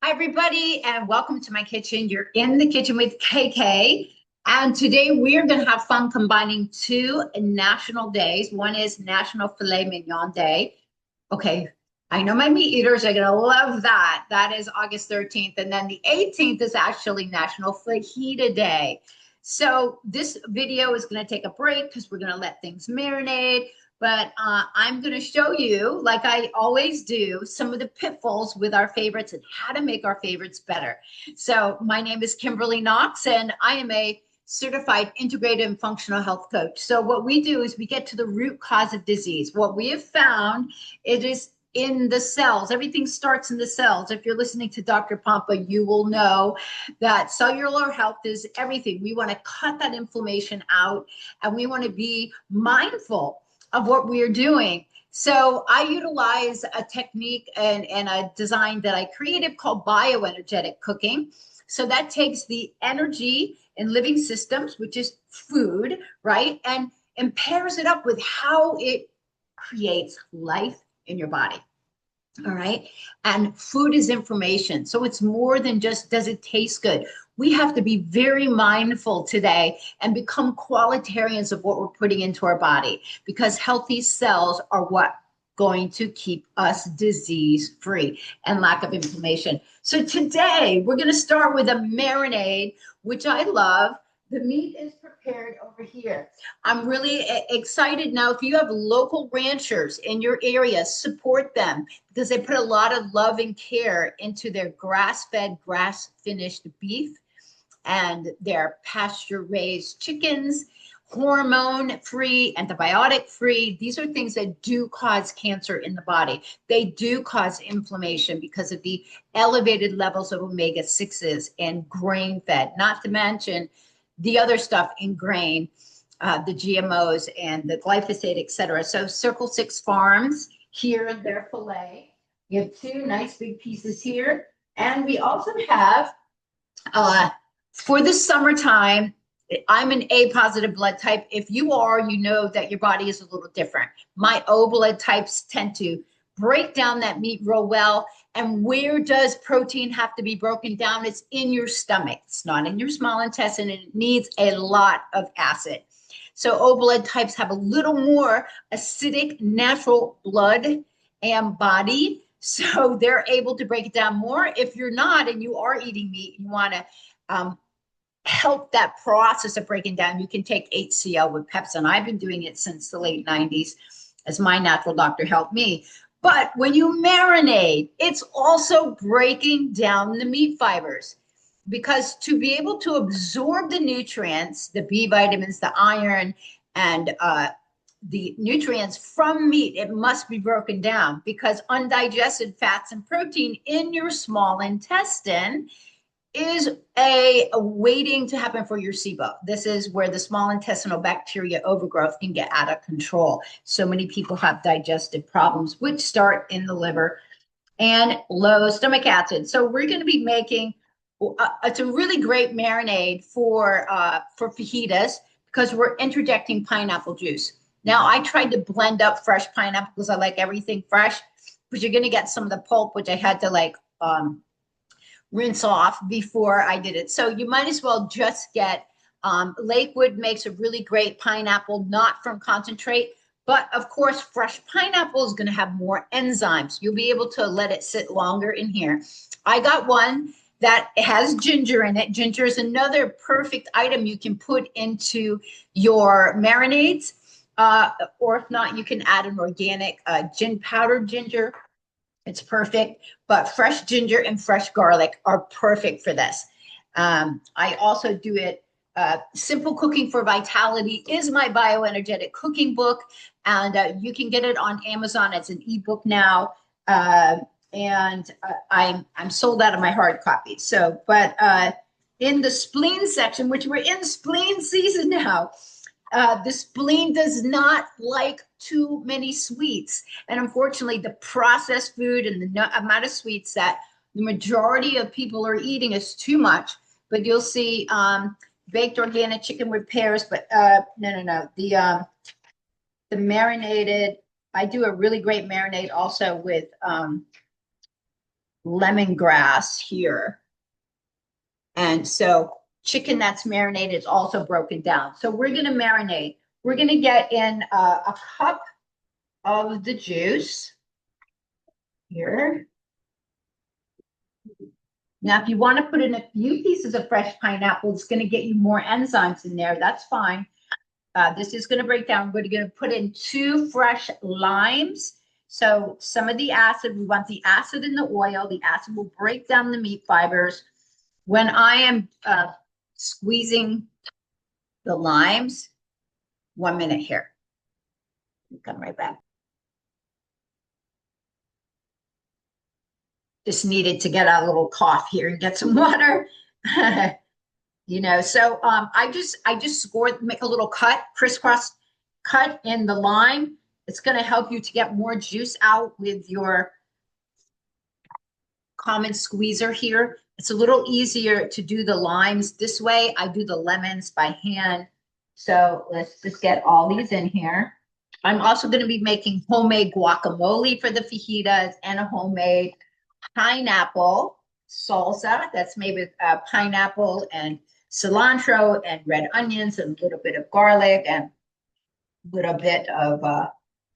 Hi, everybody, and welcome to my kitchen. You're in the kitchen with KK. And today we're going to have fun combining two national days. One is National Filet Mignon Day. Okay, I know my meat eaters are going to love that. That is August 13th. And then the 18th is actually National Fajita Day. So this video is going to take a break because we're going to let things marinate. But I'm going to show you, like I always do, some of the pitfalls with our favorites and how to make our favorites better. So my name is Kimberly Knox, and I am a certified integrative and functional health coach. So what we do is we get to the root cause of disease. What we have found, it is in the cells. Everything starts in the cells. If you're listening to Dr. Pompa, you will know that cellular health is everything. We want to cut that inflammation out, and we want to be mindful of what we're doing. So I utilize a technique and a design that I created called bioenergetic cooking. So that takes the energy in living systems, which is food, right? And pairs it up with how it creates life in your body. All right. And food is information. So it's more than just, does it taste good? We have to be very mindful today and become qualitarians of what we're putting into our body, because healthy cells are what going to keep us disease free and lack of inflammation. So today we're going to start with a marinade, which I love. The meat is prepared over here. I'm really excited now. If you have local ranchers in your area, support them, because they put a lot of love and care into their grass-fed, grass-finished beef and their pasture-raised chickens, hormone-free, antibiotic-free. These are things that do cause cancer in the body. They do cause inflammation because of the elevated levels of omega-6s and grain-fed, not to mention the other stuff in grain, the GMOs and the glyphosate, et cetera. So Circle6 Farms here in their filet. You have two nice big pieces here. And we also have, for the summertime, I'm an A positive blood type. If you are, you know that your body is a little different. My O blood types tend to break down that meat real well. And where does protein have to be broken down? It's in your stomach. It's not in your small intestine, and it needs a lot of acid. So O blood types have a little more acidic natural blood and body. So they're able to break it down more. If you're not, and you are eating meat, you want to help that process of breaking down, you can take HCl with Pepsin. I've been doing it since the late 90s, as my natural doctor helped me. But when you marinate, it's also breaking down the meat fibers, because to be able to absorb the nutrients, the B vitamins, the iron, and the nutrients from meat, it must be broken down, because undigested fats and protein in your small intestine is a waiting to happen for your SIBO. This is where the small intestinal bacteria overgrowth can get out of control. So many people have digestive problems, which start in the liver, and low stomach acid. So we're going to be making it's a really great marinade for fajitas, because we're interjecting pineapple juice. Now, I tried to blend up fresh pineapple because I like everything fresh, but you're going to get some of the pulp, which I had to rinse off before I did it. So you might as well just get, Lakewood makes a really great pineapple, not from concentrate, but of course, fresh pineapple is going to have more enzymes. You'll be able to let it sit longer in here. I got one that has ginger in it. Ginger is another perfect item you can put into your marinades. Or if not, you can add an organic powdered ginger. It's perfect, but fresh ginger and fresh garlic are perfect for this. I also do it. Simple Cooking for Vitality is my bioenergetic cooking book, and you can get it on Amazon. It's an ebook now, and I'm sold out of my hard copy. So, but in the spleen section, which we're in spleen season now, the spleen does not like too many sweets. And unfortunately, the processed food and the amount of sweets that the majority of people are eating is too much. But you'll see baked organic chicken with pears, but no. The marinated, I do a really great marinade also with lemongrass here. And so chicken that's marinated is also broken down. So we're going to marinate. We're going to get in a cup of the juice here. Now, if you want to put in a few pieces of fresh pineapple, it's going to get you more enzymes in there. That's fine. This is going to break down. We're going to put in 2 fresh limes. So some of the acid, we want the acid in the oil. The acid will break down the meat fibers. When I am squeezing the limes, 1 minute here. Come right back. Just needed to get a little cough here and get some water. You know, so I just scored, make a little cut, crisscross cut in the lime. It's going to help you to get more juice out with your common squeezer here. It's a little easier to do the limes this way. I do the lemons by hand. So let's just get all these in here. I'm also going to be making homemade guacamole for the fajitas and a homemade pineapple salsa that's made with pineapple and cilantro and red onions and a little bit of garlic and a little bit of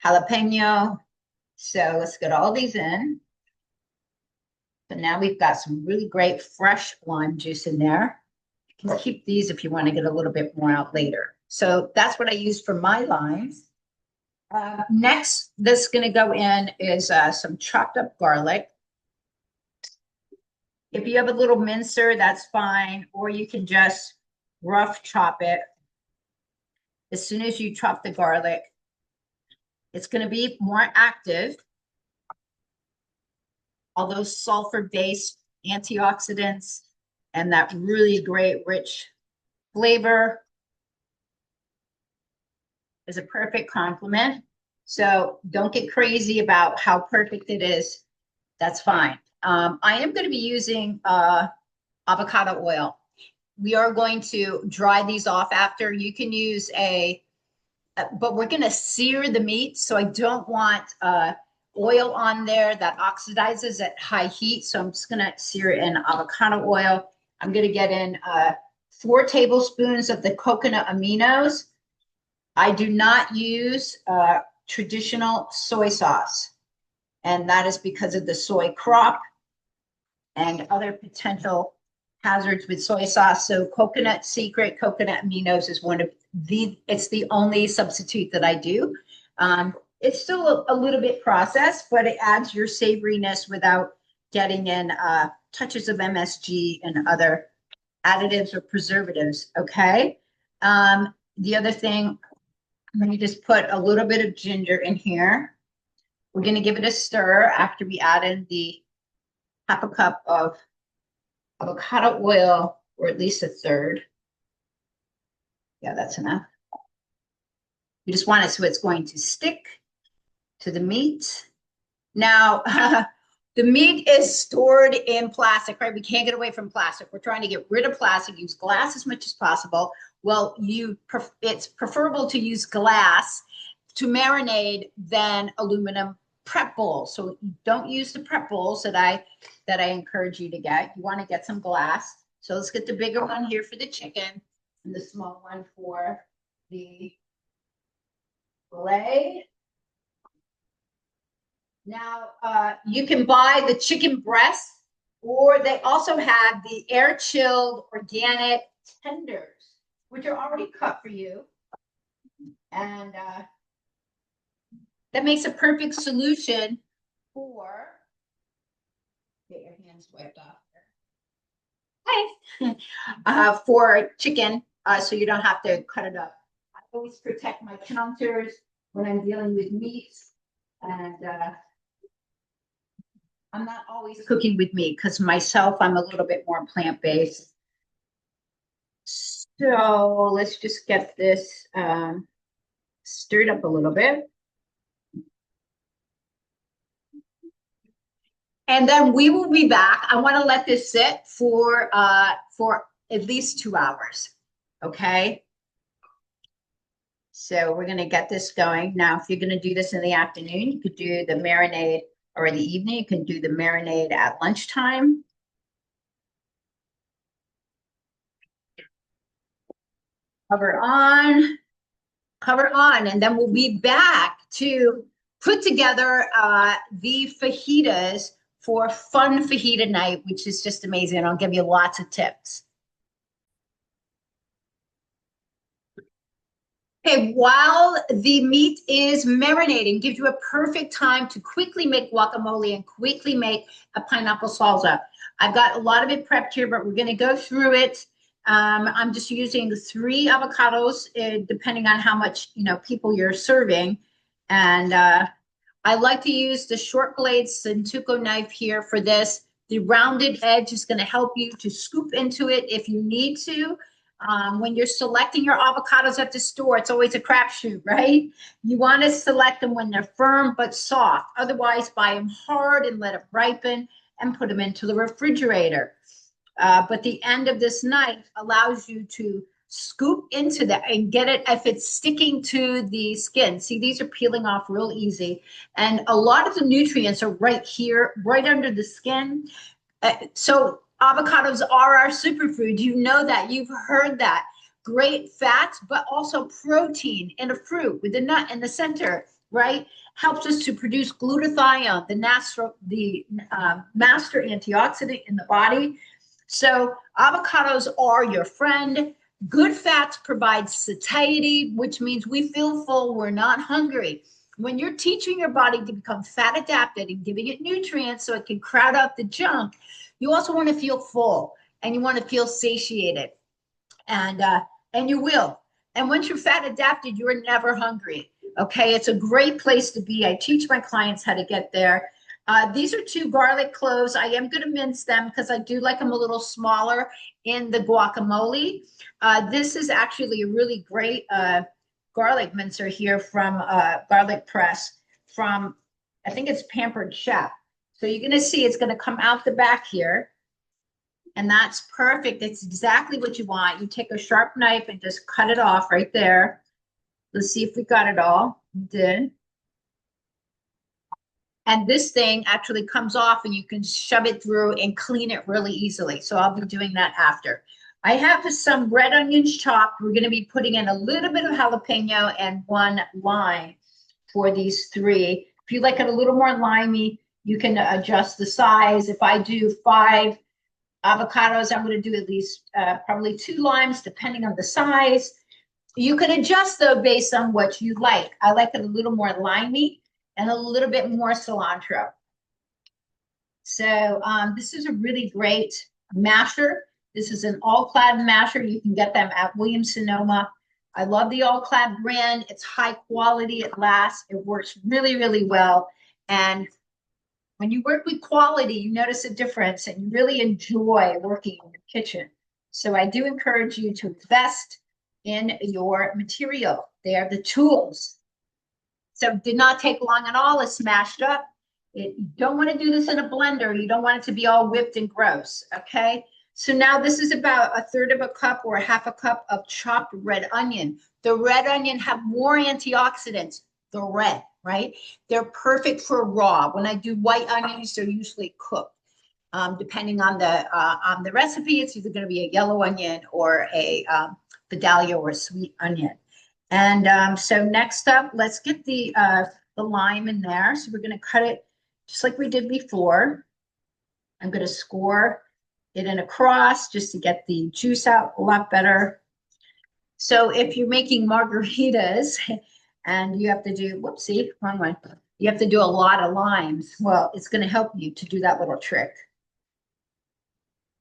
jalapeno. So let's get all these in. So now we've got some really great fresh lime juice in there. You can keep these if you want to get a little bit more out later. So that's what I use for my limes. Next, that's going to go in is some chopped up garlic. If you have a little mincer, that's fine, or you can just rough chop it. As soon as you chop the garlic, it's going to be more active. All those sulfur-based antioxidants and that really great rich flavor is a perfect complement. So don't get crazy about how perfect it is. That's fine. I am going to be using avocado oil. We are going to dry these off after. You can use but we're going to sear the meat. So I don't want oil on there that oxidizes at high heat. So I'm just going to sear it in avocado oil. I'm going to get in 4 tablespoons of the coconut aminos. I do not use traditional soy sauce. And that is because of the soy crop and other potential hazards with soy sauce. So coconut secret, coconut aminos is it's the only substitute that I do. It's still a little bit processed, but it adds your savoriness without getting in touches of MSG and other additives or preservatives, okay? The other thing, let me just put a little bit of ginger in here. We're going to give it a stir after we add in the half a cup of avocado oil, or at least a third. Yeah, that's enough. You just want it so it's going to stick to the meat. Now, the meat is stored in plastic, right? We can't get away from plastic. We're trying to get rid of plastic, use glass as much as possible. Well, it's preferable to use glass to marinate than aluminum prep bowls. So don't use the prep bowls that I encourage you to get. You want to get some glass. So let's get the bigger one here for the chicken and the small one for the filet. Now, you can buy the chicken breast, or they also have the air chilled organic tenders, which are already cut for you. And that makes a perfect solution for, get your hands wiped off here. Hi. For chicken, so you don't have to cut it up. I always protect my counters when I'm dealing with meats, and I'm not always cooking with meat because myself, I'm a little bit more plant-based. So let's just get this stirred up a little bit. And then we will be back. I want to let this sit for at least 2 hours. Okay. So we're going to get this going. Now, if you're going to do this in the afternoon, you could do the marinade or in the evening. You can do the marinade at lunchtime. Cover on, and then we'll be back to put together the fajitas for fun fajita night, which is just amazing. I'll give you lots of tips. Okay, while the meat is marinating, gives you a perfect time to quickly make guacamole and quickly make a pineapple salsa. I've got a lot of it prepped here, but we're going to go through it. I'm just using 3 avocados, depending on how much people you're serving, and I like to use the short blade Sentuco knife here for this. The rounded edge is going to help you to scoop into it if you need to. When you're selecting your avocados at the store, it's always a crapshoot, right? You want to select them when they're firm but soft. Otherwise, buy them hard and let it ripen and put them into the refrigerator. But the end of this knife allows you to scoop into that and get it if it's sticking to the skin. See, these are peeling off real easy. And a lot of the nutrients are right here, right under the skin. So avocados are our superfood. You know that. You've heard that. Great fats, but also protein in a fruit with a nut in the center, right? Helps us to produce glutathione, the master antioxidant in the body. So avocados are your friend. Good fats provide satiety, which means we feel full, we're not hungry. When you're teaching your body to become fat adapted and giving it nutrients so it can crowd out the junk, you also want to feel full and you want to feel satiated. And you will. And once you're fat adapted, you're never hungry. Okay, it's a great place to be. I teach my clients how to get there. These are 2 garlic cloves. I am going to mince them because I do like them a little smaller in the guacamole. This is actually a really great garlic mincer here from Garlic Press from, I think it's Pampered Chef. So you're going to see it's going to come out the back here. And that's perfect. It's exactly what you want. You take a sharp knife and just cut it off right there. Let's see if we got it all. We did. And this thing actually comes off and you can shove it through and clean it really easily. So I'll be doing that after. I have some red onions chopped. We're going to be putting in a little bit of jalapeno and 1 lime for these 3. If you like it a little more limey, you can adjust the size. If I do 5 avocados, I'm going to do at least probably 2 limes, depending on the size. You can adjust though based on what you like. I like it a little more limey and a little bit more cilantro. So this is a really great masher. This is an all-clad masher. You can get them at Williams-Sonoma. I love the all-clad brand. It's high quality. It lasts. It works really, really well. And when you work with quality, you notice a difference and you really enjoy working in your kitchen. So I do encourage you to invest in your material. They are the tools. So it did not take long at all. It's smashed up. You don't want to do this in a blender. You don't want it to be all whipped and gross, okay? So now this is about 1/3 of a cup or 1/2 cup of chopped red onion. The red onion have more antioxidants, the red, right? They're perfect for raw. When I do white onions, they're usually cooked. Depending on the recipe, it's either going to be a yellow onion or a Vidalia or a sweet onion. And so next up, let's get the lime in there. So we're going to cut it just like we did before. I'm going to score it in across just to get the juice out a lot better. So if you're making margaritas and you have to do, whoopsie, wrong one. You have to do a lot of limes. Well, it's going to help you to do that little trick.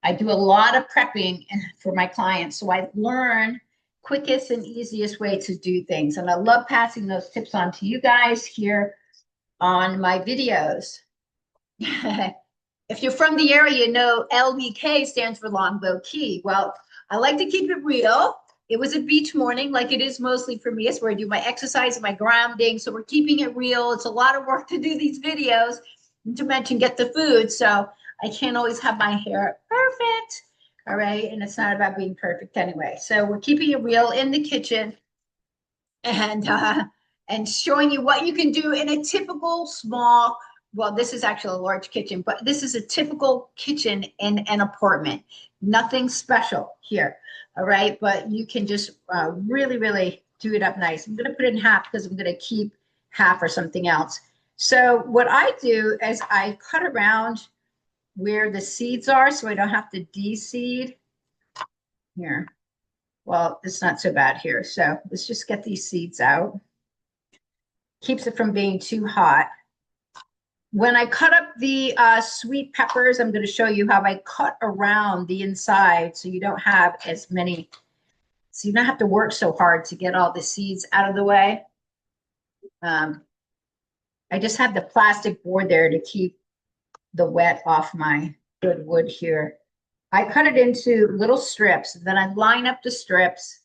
I do a lot of prepping for my clients, so I learn quickest and easiest way to do things. And I love passing those tips on to you guys here on my videos. If you're from the area, you know LBK stands for Longbow Key. Well, I like to keep it real. It was a beach morning, like it is mostly for me. It's where I do my exercise and my grounding. So we're keeping it real. It's a lot of work to do these videos, not to mention get the food. So I can't always have my hair perfect. All right. And it's not about being perfect anyway. So we're keeping it real in the kitchen and showing you what you can do in a typical small well, this is actually a large kitchen, but this is a typical kitchen in an apartment. Nothing special here. All right. But you can just really, really do it up nice. I'm going to put it in half because I'm going to keep half or something else. So what I do is I cut around where the seeds are so I don't have to de-seed here. Well, it's not so bad here. So let's just get these seeds out. Keeps it from being too hot. When I cut up the sweet peppers, I'm going to show you how I cut around the inside so you don't have as many, so you don't have to work so hard to get all the seeds out of the way. I just have the plastic board there to keep the wet off my good wood here. I cut it into little strips, then I line up the strips,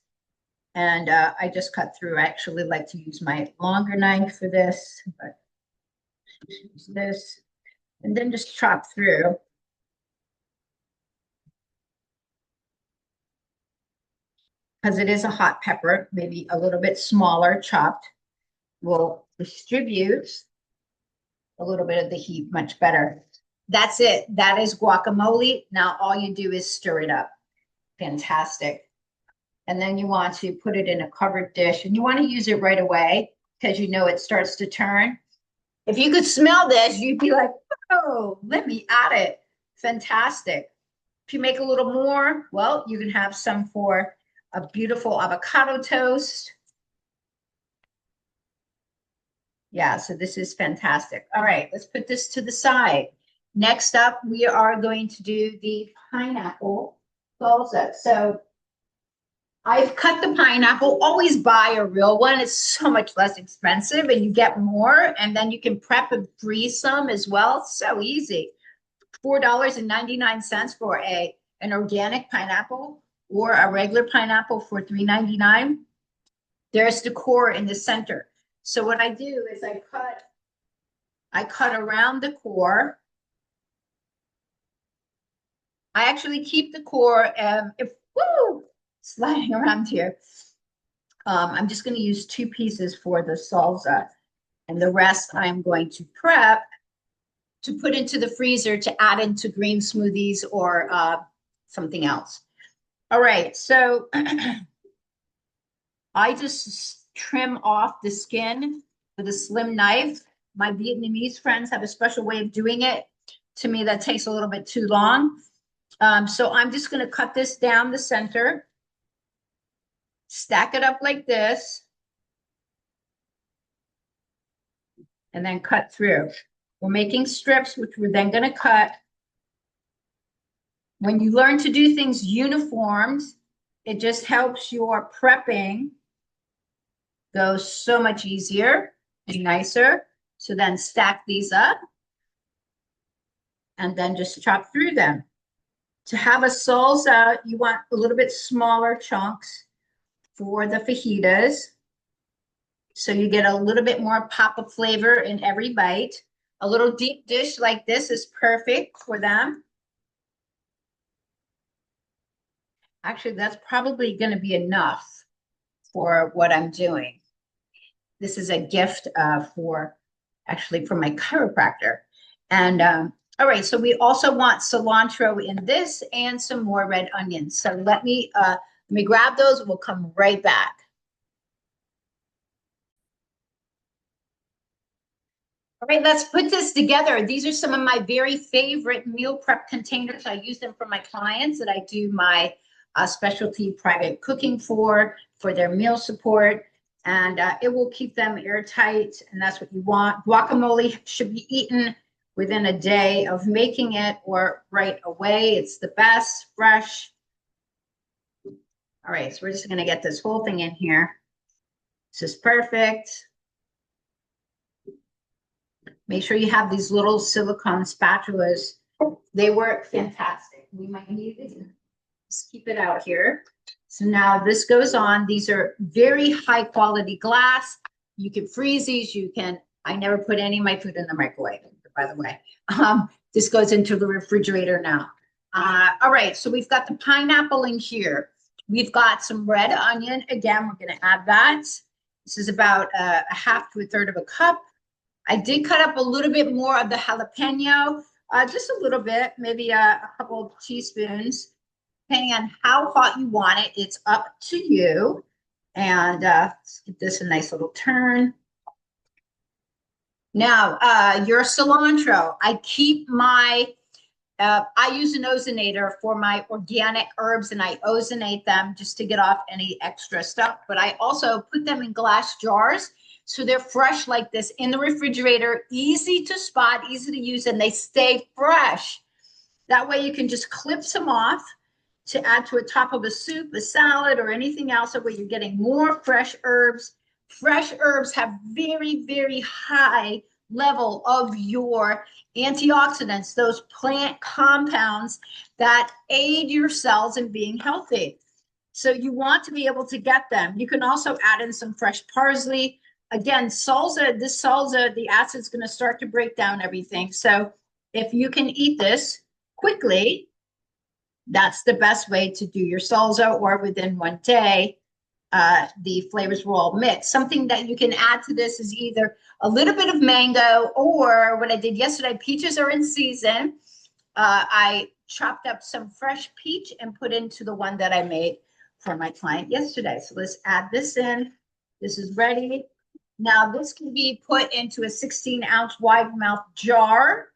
and I just cut through. I actually like to use my longer knife for this, but use this, and then just chop through. Because it is a hot pepper, maybe a little bit smaller chopped, will distribute a little bit of the heat much better. That's it. That is guacamole. Now all you do is stir it up. Fantastic. And then you want to put it in a covered dish, and you want to use it right away because you know it starts to turn. If you could smell this, you'd be like, oh, let me add it. Fantastic. If you make a little more, well, you can have some for a beautiful avocado toast. Yeah, so this is fantastic. All right, let's put this to the side. Next up, we are going to do the pineapple salsa. So I've cut the pineapple. Always buy a real one. It's so much less expensive and you get more, and then you can prep and freeze some as well. So easy. $4.99 for an organic pineapple, or a regular pineapple for $3.99. There's the core in the center. So what I do is I cut around the core. I actually keep the core sliding around here. I'm just going to use 2 pieces for the salsa, and the rest I'm going to prep to put into the freezer to add into green smoothies or something else. All right, so I just trim off the skin with a slim knife. My Vietnamese friends have a special way of doing it. To me, that takes a little bit too long. So I'm just going to cut this down the center, stack it up like this, and then cut through. We're making strips, which we're then going to cut. When you learn to do things uniformed, it just helps your prepping go so much easier and nicer. So then stack these up and then just chop through them. To have a salsa, you want a little bit smaller chunks for the fajitas. So you get a little bit more pop of flavor in every bite. A little deep dish like this is perfect for them. Actually, that's probably going to be enough for what I'm doing. This is a gift for my chiropractor. And all right, so we also want cilantro in this and some more red onions. So let me grab those. We'll come right back. All right, let's put this together. These are some of my very favorite meal prep containers. I use them for my clients that I do my specialty private cooking for their meal support. And it will keep them airtight, and that's what you want. Guacamole should be eaten within a day of making it or right away. It's the best, fresh. All right, so we're just gonna get this whole thing in here. This is perfect. Make sure you have these little silicone spatulas. They work fantastic. We might need it. Just keep it out here. So now this goes on. These are very high quality glass. You can freeze these. I never put any of my food in the microwave, by the way. This goes into the refrigerator now. All right, so we've got the pineapple in here. We've got some red onion. Again, we're gonna add that. This is about a half to a third of a cup. I did cut up a little bit more of the jalapeno, just a little bit, maybe a couple of teaspoons, depending on how hot you want it. It's up to you. And let's give this a nice little turn. Now, your cilantro, I keep my, I use an ozonator for my organic herbs and I ozonate them just to get off any extra stuff. But I also put them in glass jars. So they're fresh like this in the refrigerator, easy to spot, easy to use, and they stay fresh. That way you can just clip some off to add to a top of a soup, a salad, or anything else. That way you're getting more fresh herbs. Fresh herbs have very, very high level of your antioxidants, those plant compounds that aid your cells in being healthy. So you want to be able to get them. You can also add in some fresh parsley. Again, salsa, the acid's going to start to break down everything. So if you can eat this quickly, that's the best way to do your salsa, or within one day, the flavors will all mix. Something that you can add to this is either a little bit of mango, or what I did yesterday, peaches are in season. I chopped up some fresh peach and put into the one that I made for my client yesterday. So let's add this in. This is ready. Now this can be put into a 16-ounce wide mouth jar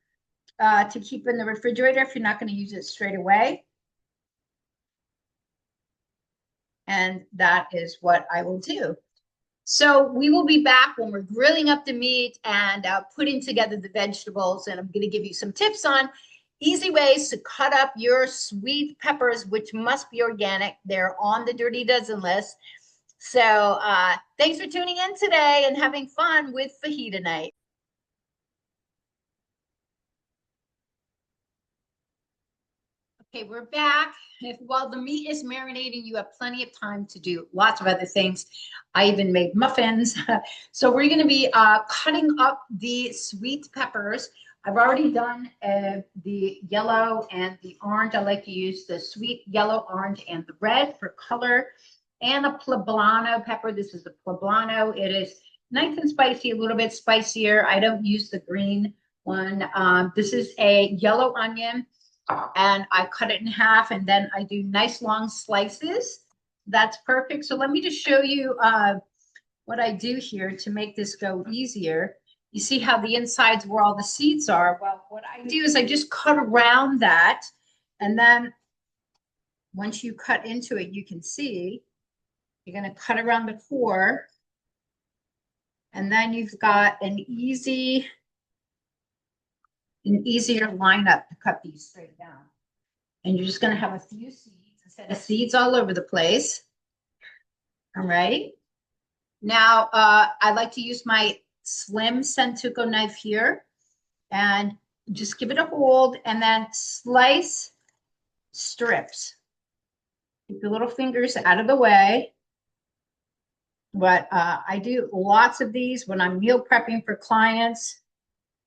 to keep in the refrigerator if you're not going to use it straight away. And that is what I will do. So we will be back when we're grilling up the meat and putting together the vegetables. And I'm going to give you some tips on easy ways to cut up your sweet peppers, which must be organic. They're on the Dirty Dozen list. So thanks for tuning in today and having fun with Fajita Night. Okay, we're back. While the meat is marinating, you have plenty of time to do lots of other things. I even made muffins. So we're going to be cutting up the sweet peppers. I've already done the yellow and the orange. I like to use the sweet yellow, orange, and the red for color. And a poblano pepper. This is a poblano. It is nice and spicy, a little bit spicier. I don't use the green one. This is a yellow onion, and I cut it in half, and then I do nice long slices. That's perfect. So let me just show you what I do here to make this go easier. You see how the insides where all the seeds are? Well, what I do is I just cut around that, and then once you cut into it, you can see you're going to cut around the core, and then you've got an easier lineup to cut these straight down. And you're just going to have a few seeds, instead of seeds all over the place. All right. Now, I like to use my slim Sentuco knife here and just give it a hold and then slice strips. Keep your little fingers out of the way. But I do lots of these when I'm meal prepping for clients.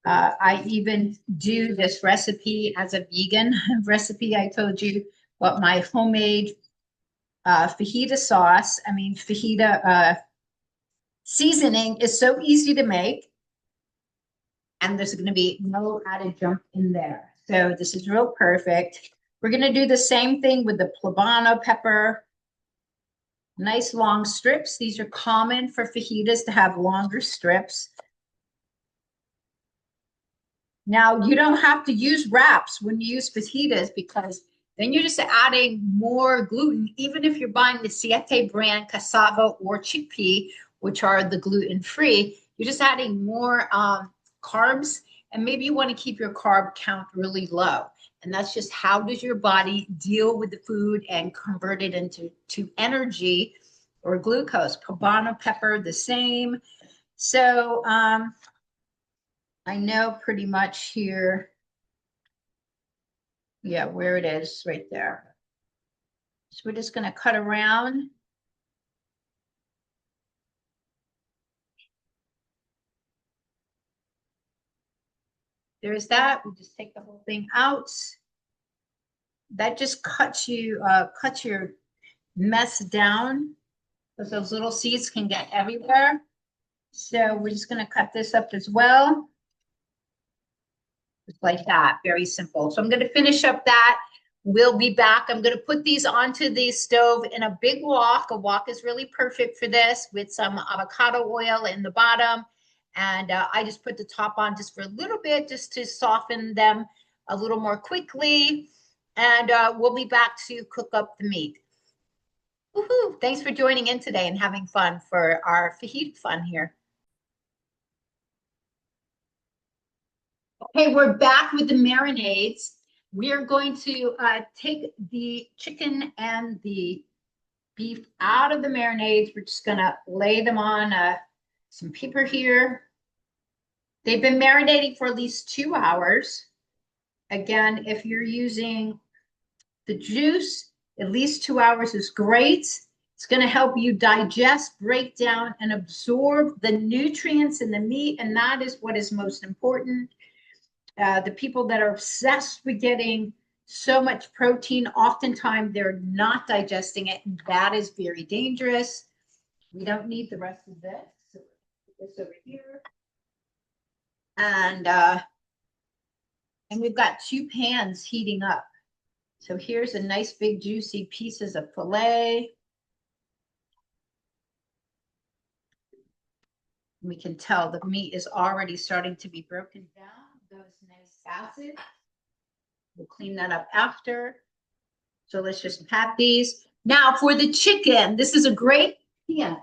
I even do this recipe as a vegan recipe. I told you what my homemade fajita sauce, fajita seasoning is so easy to make. And there's going to be no added junk in there. So this is real perfect. We're going to do the same thing with the poblano pepper. Nice long strips. These are common for fajitas to have longer strips. Now, you don't have to use wraps when you use fajitas, because then you're just adding more gluten, even if you're buying the Siete brand cassava or chickpea, which are the gluten-free. You're just adding more carbs, and maybe you want to keep your carb count really low. And that's just how does your body deal with the food and convert it into energy or glucose. Poblano pepper, the same. So I know pretty much here, yeah, where it is right there. So we're just going to cut around. There's that. We just take the whole thing out. That just cuts your mess down, because those little seeds can get everywhere. So we're just going to cut this up as well. Just like that, very simple. So I'm going to finish up that. We'll be back. I'm going to put these onto the stove in a big wok. A wok is really perfect for this with some avocado oil in the bottom. And I just put the top on just for a little bit, just to soften them a little more quickly. And we'll be back to cook up the meat. Woohoo! Thanks for joining in today and having fun for our fajita fun here. Okay, we're back with the marinades. We're going to take the chicken and the beef out of the marinades. We're just gonna lay them on some paper here. They've been marinating for at least 2 hours. Again, if you're using the juice, at least 2 hours is great. It's gonna help you digest, break down, and absorb the nutrients in the meat, and that is what is most important. The people that are obsessed with getting so much protein, oftentimes they're not digesting it, and that is very dangerous. We don't need the rest of this. So put this over here. And we've got 2 pans heating up. So here's a nice big juicy pieces of filet. We can tell the meat is already starting to be broken down. Those nice facets. We'll clean that up after. So let's just pat these. Now for the chicken, this is a great pan.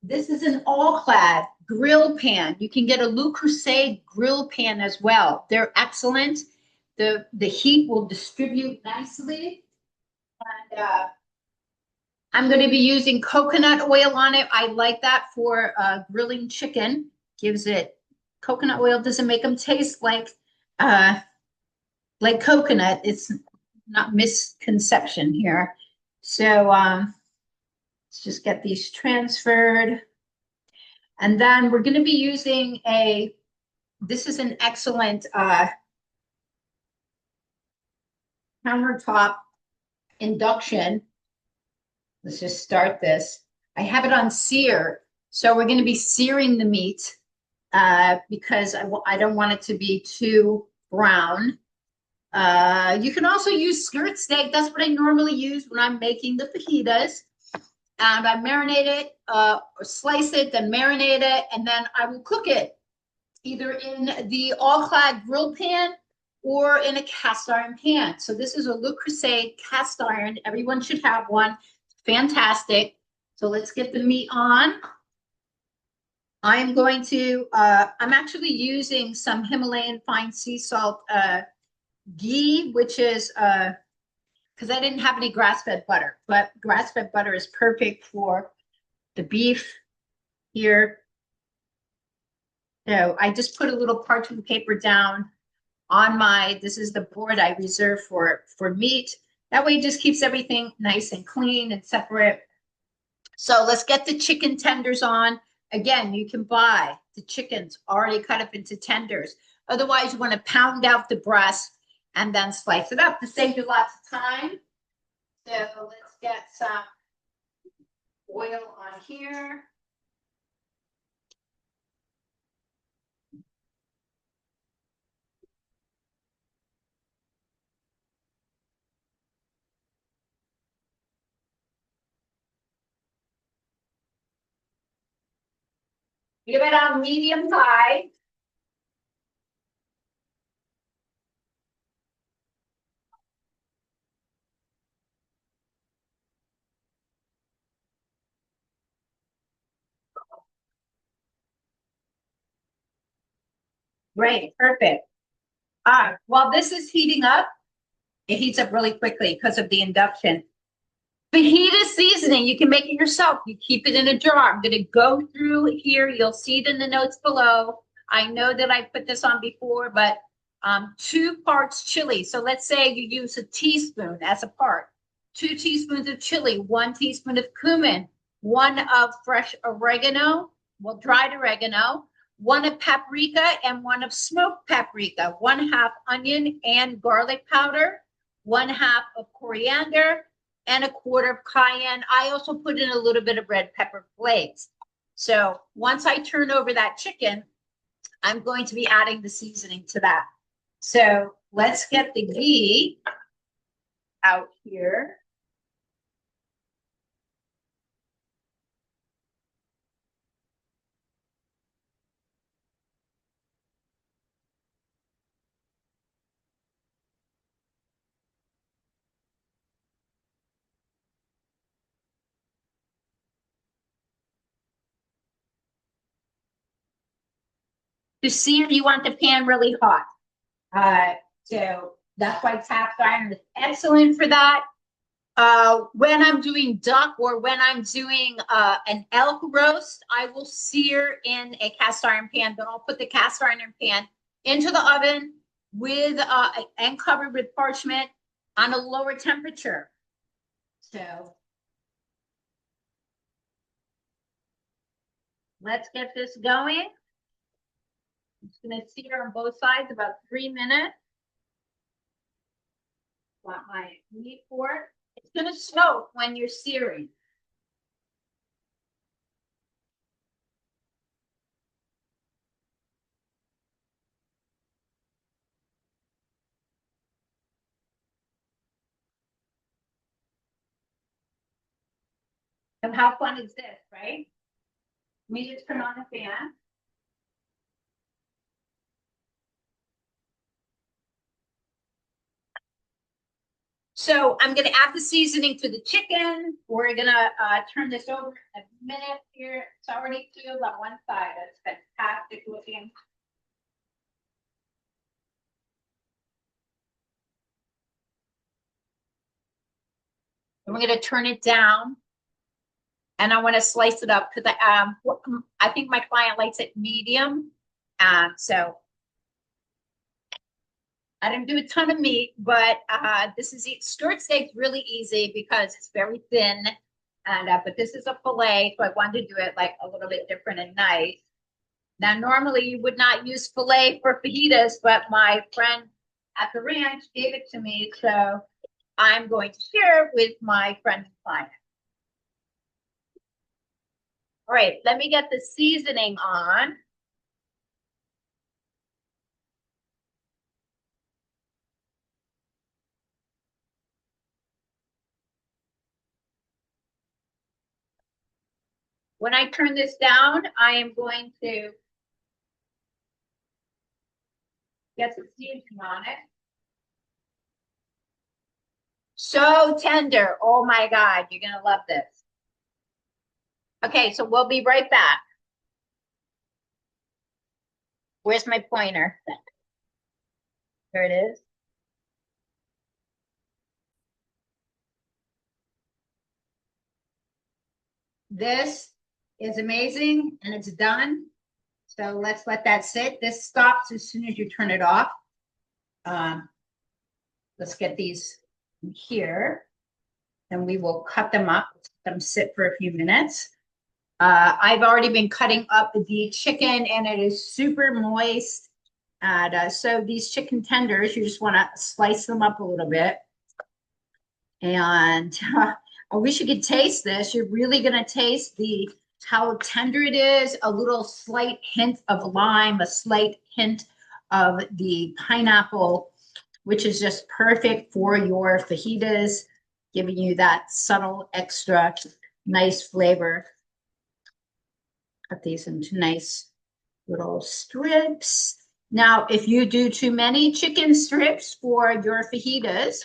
This is an all-clad grill pan. You can get a Le Creuset grill pan as well. They're excellent. The heat will distribute nicely. And I'm going to be using coconut oil on it. I like that for grilling chicken. Gives it, coconut oil doesn't make them taste like coconut. It's not misconception here. So let's just get these transferred. And then we're going to be using this is an excellent countertop induction. Let's just start this. I have it on sear. So we're going to be searing the meat because I don't want it to be too brown. You can also use skirt steak. That's what I normally use when I'm making the fajitas. And I marinate it, or slice it, then marinate it, and then I will cook it either in the all-clad grill pan or in a cast iron pan. So this is a Le Creuset cast iron. Everyone should have one. Fantastic. So let's get the meat on. I am going to, I'm actually using some Himalayan fine sea salt ghee, which is, because I didn't have any grass-fed butter, but grass-fed butter is perfect for the beef here. So I just put a little parchment paper down on this is the board I reserve for meat. That way it just keeps everything nice and clean and separate. So let's get the chicken tenders on. Again, you can buy the chickens already cut up into tenders. Otherwise, you want to pound out the breast and then slice it up to save you lots of time. So let's get some oil on here. Give it on medium high. Great, perfect. All right, while this is heating up, it heats up really quickly because of the induction. Fajita seasoning, you can make it yourself. You keep it in a jar. I'm going to go through here. You'll see it in the notes below. I know that I put this on before, but 2 parts chili. So let's say you use a teaspoon as a part. 2 teaspoons of chili, 1 teaspoon of cumin, 1 of fresh oregano, well, dried oregano, 1 of paprika and 1 of smoked paprika, 1/2 onion and garlic powder, 1/2 of coriander, and 1/4 of cayenne. I also put in a little bit of red pepper flakes. So once I turn over that chicken, I'm going to be adding the seasoning to that. So let's get the ghee out here. To sear, you want the pan really hot. So that's why cast iron is excellent for that. When I'm doing duck or when I'm doing an elk roast, I will sear in a cast iron pan. Then I'll put the cast iron pan into the oven with and covered with parchment on a lower temperature. So let's get this going. I'm just going to sear on both sides about 3 minutes. Got my meat for it. It's going to soak when you're searing. And how fun is this, right? Let me just turn on the fan. So I'm going to add the seasoning to the chicken. We're going to turn this over a minute here. It's already sealed on one side. That's fantastic looking. And we're going to turn it down. And I want to slice it up because I think my client likes it medium. So I didn't do a ton of meat, but this is skirt steak's really easy because it's very thin. And but this is a fillet, so I wanted to do it like a little bit different and nice. Now, normally you would not use filet for fajitas, but my friend at the ranch gave it to me, so I'm going to share it with my friend and client. All right, let me get the seasoning on. When I turn this down, I am going to get some seasoning on it. So tender. Oh my God, you're gonna love this. Okay, so we'll be right back. Where's my pointer? There it is. This is amazing and it's done. So let's let that sit. This stops as soon as you turn it off. Let's get these here and we will cut them up, let them sit for a few minutes. I've already been cutting up the chicken and it is super moist. And so these chicken tenders, you just want to slice them up a little bit. And I wish you could taste this. You're really going to taste how tender it is, a little slight hint of lime, a slight hint of the pineapple, which is just perfect for your fajitas, giving you that subtle, extra nice flavor. Cut these into nice little strips. Now, if you do too many chicken strips for your fajitas,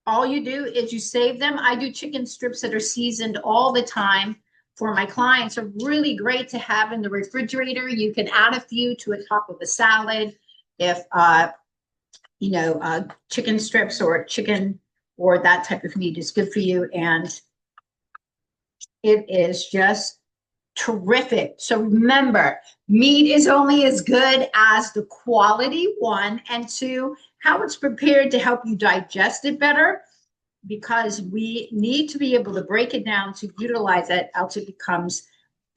all you do is you save them. I do chicken strips that are seasoned all the time for my clients. Are really great to have in the refrigerator. You can add a few to the top of a salad if chicken strips or chicken or that type of meat is good for you, and it is just terrific. So remember, meat is only as good as the quality, one, and two, how it's prepared to help you digest it better, because we need to be able to break it down to utilize it, else it becomes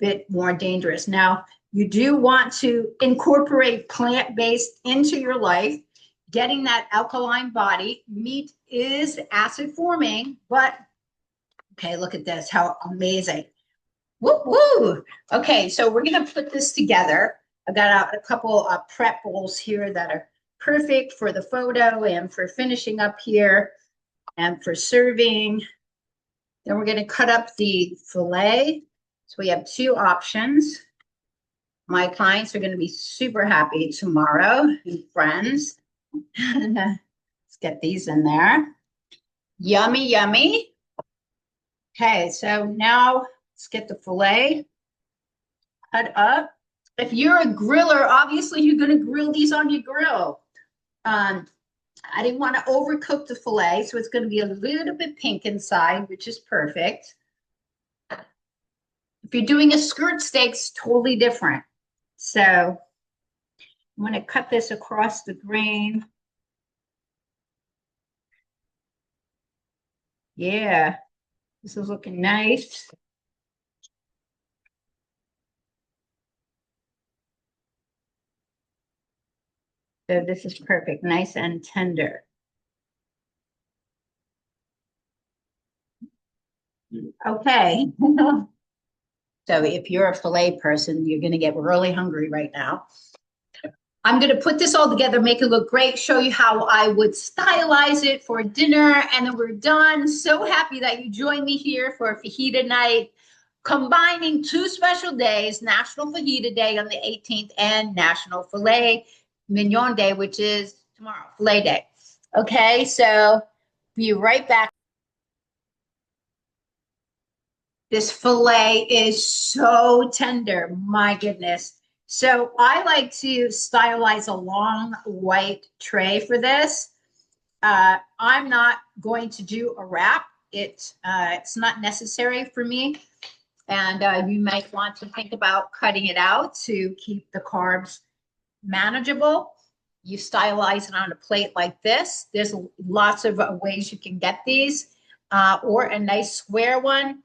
a bit more dangerous. Now, you do want to incorporate plant-based into your life, getting that alkaline body. Meat is acid forming, but okay, look at this, how amazing. Woo woo. Okay, so we're gonna put this together. I got out a couple of prep bowls here that are perfect for the photo and for finishing up here and for serving. Then we're gonna cut up the filet. So we have two options. My clients are gonna be super happy tomorrow, and friends. Let's get these in there. Yummy, yummy. Okay, so now let's get the filet cut up. If you're a griller, obviously you're going to grill these on your grill. I didn't want to overcook the filet, so it's going to be a little bit pink inside, which is perfect. If you're doing a skirt steak, it's totally different. So I'm going to cut this across the grain. Yeah, this is looking nice. So this is perfect, nice and tender. Okay. So if you're a filet person, you're going to get really hungry right now. I'm going to put this all together, make it look great, show you how I would stylize it for dinner, and then we're done. So happy that you joined me here for Fajita night, combining two special days, National Fajita Day on the 18th and National Filet Mignon Day, which is tomorrow, Filet Day. Okay, so be right back. This filet is so tender, my goodness. So I like to stylize a long white tray for this. I'm not going to do a wrap. It's not necessary for me. And you might want to think about cutting it out to keep the carbs manageable. You stylize it on a plate like this. There's lots of ways you can get these, or a nice square one.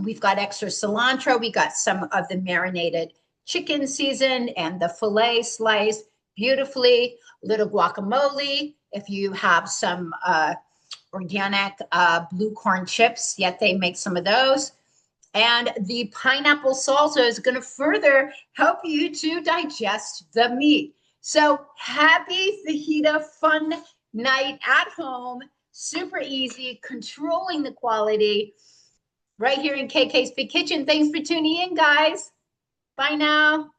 We've got extra cilantro. We got some of the marinated chicken seasoned and the filet sliced beautifully. A little guacamole. If you have some organic blue corn chips, yet they make some of those. And the pineapple salsa is going to further help you to digest the meat. So happy fajita fun night at home. Super easy, controlling the quality. Right here in KK's Big Kitchen. Thanks for tuning in, guys. Bye now.